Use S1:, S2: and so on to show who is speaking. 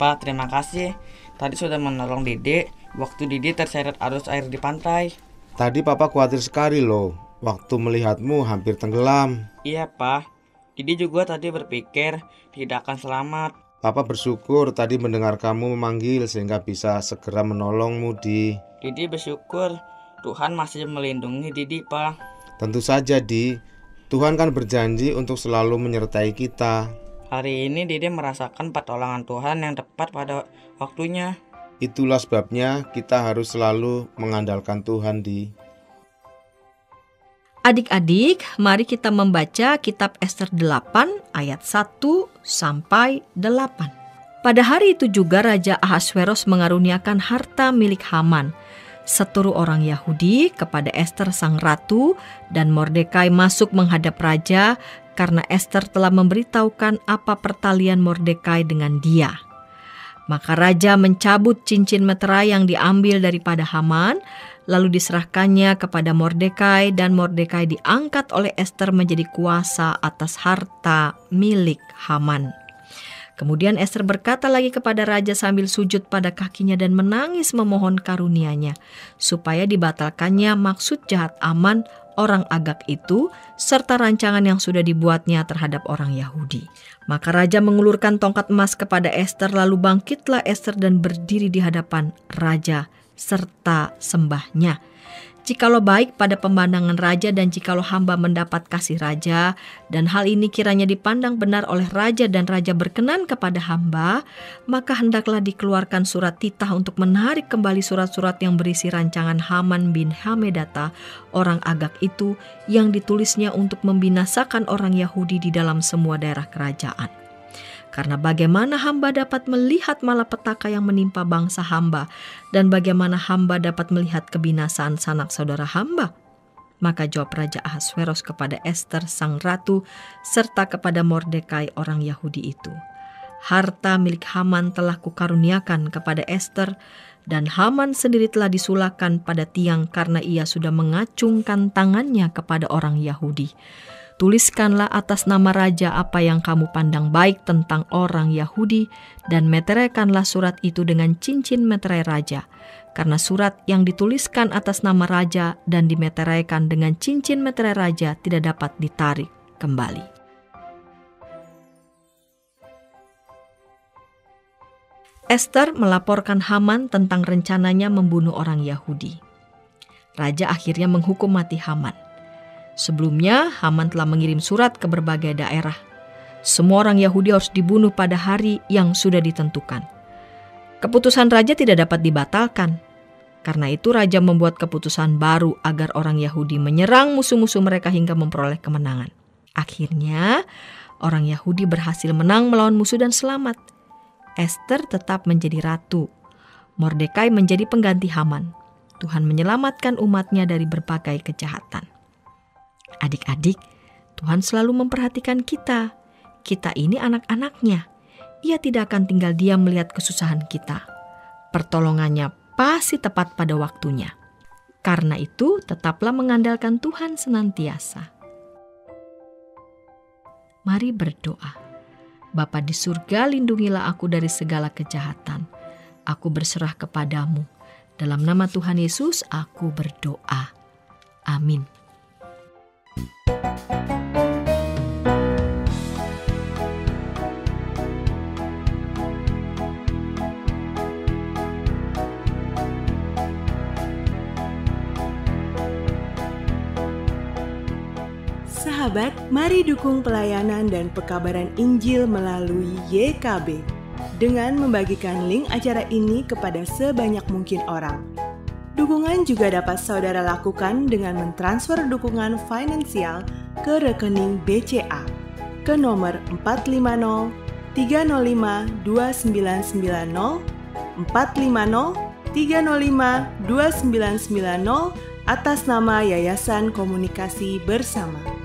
S1: Pak, terima kasih. Tadi sudah menolong Didi waktu Didi terseret arus air di pantai.
S2: Tadi Papa khawatir sekali loh, waktu melihatmu hampir tenggelam.
S1: Iya, Pak. Didi juga tadi berpikir tidak akan selamat.
S2: Papa bersyukur tadi mendengar kamu memanggil sehingga bisa segera menolongmu, Di.
S1: Didi bersyukur Tuhan masih melindungi Didi, Pak.
S2: Tentu saja, Di. Tuhan kan berjanji untuk selalu menyertai kita.
S1: Hari ini Didi merasakan pertolongan Tuhan yang tepat pada waktunya.
S2: Itulah sebabnya kita harus selalu mengandalkan Tuhan, Di.
S3: Adik-adik, mari kita membaca kitab Ester 8 ayat 1 sampai 8. Pada hari itu juga Raja Ahasveros mengaruniakan harta milik Haman, seluruh orang Yahudi, kepada Ester sang ratu, dan Mordekai masuk menghadap raja karena Ester telah memberitahukan apa pertalian Mordekai dengan dia. Maka raja mencabut cincin meterai yang diambil daripada Haman, lalu diserahkannya kepada Mordekai, dan Mordekai diangkat oleh Ester menjadi kuasa atas harta milik Haman. Kemudian Ester berkata lagi kepada raja sambil sujud pada kakinya dan menangis memohon karunia-Nya, supaya dibatalkannya maksud jahat Aman orang Agag itu, serta rancangan yang sudah dibuatnya terhadap orang Yahudi. Maka raja mengulurkan tongkat emas kepada Ester, lalu bangkitlah Ester dan berdiri di hadapan raja serta sembahnya. Jikalau baik pada pemandangan raja dan jikalau hamba mendapat kasih raja, dan hal ini kiranya dipandang benar oleh raja dan raja berkenan kepada hamba, maka hendaklah dikeluarkan surat titah untuk menarik kembali surat-surat yang berisi rancangan Haman bin Hamedata orang Agag itu, yang ditulisnya untuk membinasakan orang Yahudi di dalam semua daerah kerajaan. Karena bagaimana hamba dapat melihat malapetaka yang menimpa bangsa hamba, dan bagaimana hamba dapat melihat kebinasaan sanak saudara hamba? Maka jawab Raja Ahasveros kepada Ester sang ratu, serta kepada Mordekai orang Yahudi itu, harta milik Haman telah kukaruniakan kepada Ester, dan Haman sendiri telah disulahkan pada tiang karena ia sudah mengacungkan tangannya kepada orang Yahudi. Tuliskanlah atas nama raja apa yang kamu pandang baik tentang orang Yahudi, dan meteraikanlah surat itu dengan cincin meterai raja. Karena surat yang dituliskan atas nama raja dan dimeteraikan dengan cincin meterai raja tidak dapat ditarik kembali. Ester melaporkan Haman tentang rencananya membunuh orang Yahudi. Raja akhirnya menghukum mati Haman. Sebelumnya, Haman telah mengirim surat ke berbagai daerah. Semua orang Yahudi harus dibunuh pada hari yang sudah ditentukan. Keputusan raja tidak dapat dibatalkan. Karena itu raja membuat keputusan baru agar orang Yahudi menyerang musuh-musuh mereka hingga memperoleh kemenangan. Akhirnya, orang Yahudi berhasil menang melawan musuh dan selamat. Ester tetap menjadi ratu. Mordekai menjadi pengganti Haman. Tuhan menyelamatkan umatnya dari berbagai kejahatan. Adik-adik, Tuhan selalu memperhatikan kita. Kita ini anak-anaknya. Ia tidak akan tinggal diam melihat kesusahan kita. Pertolongannya pasti tepat pada waktunya. Karena itu, tetaplah mengandalkan Tuhan senantiasa. Mari berdoa. Bapa di surga, lindungilah aku dari segala kejahatan. Aku berserah kepadamu. Dalam nama Tuhan Yesus, aku berdoa. Amin.
S4: Sahabat, mari dukung pelayanan dan pekabaran Injil melalui YKB dengan membagikan link acara ini kepada sebanyak mungkin orang. Dukungan juga dapat saudara lakukan dengan mentransfer dukungan finansial ke rekening BCA ke nomor 450 305 2990 450 305 2990 atas nama Yayasan Komunikasi Bersama.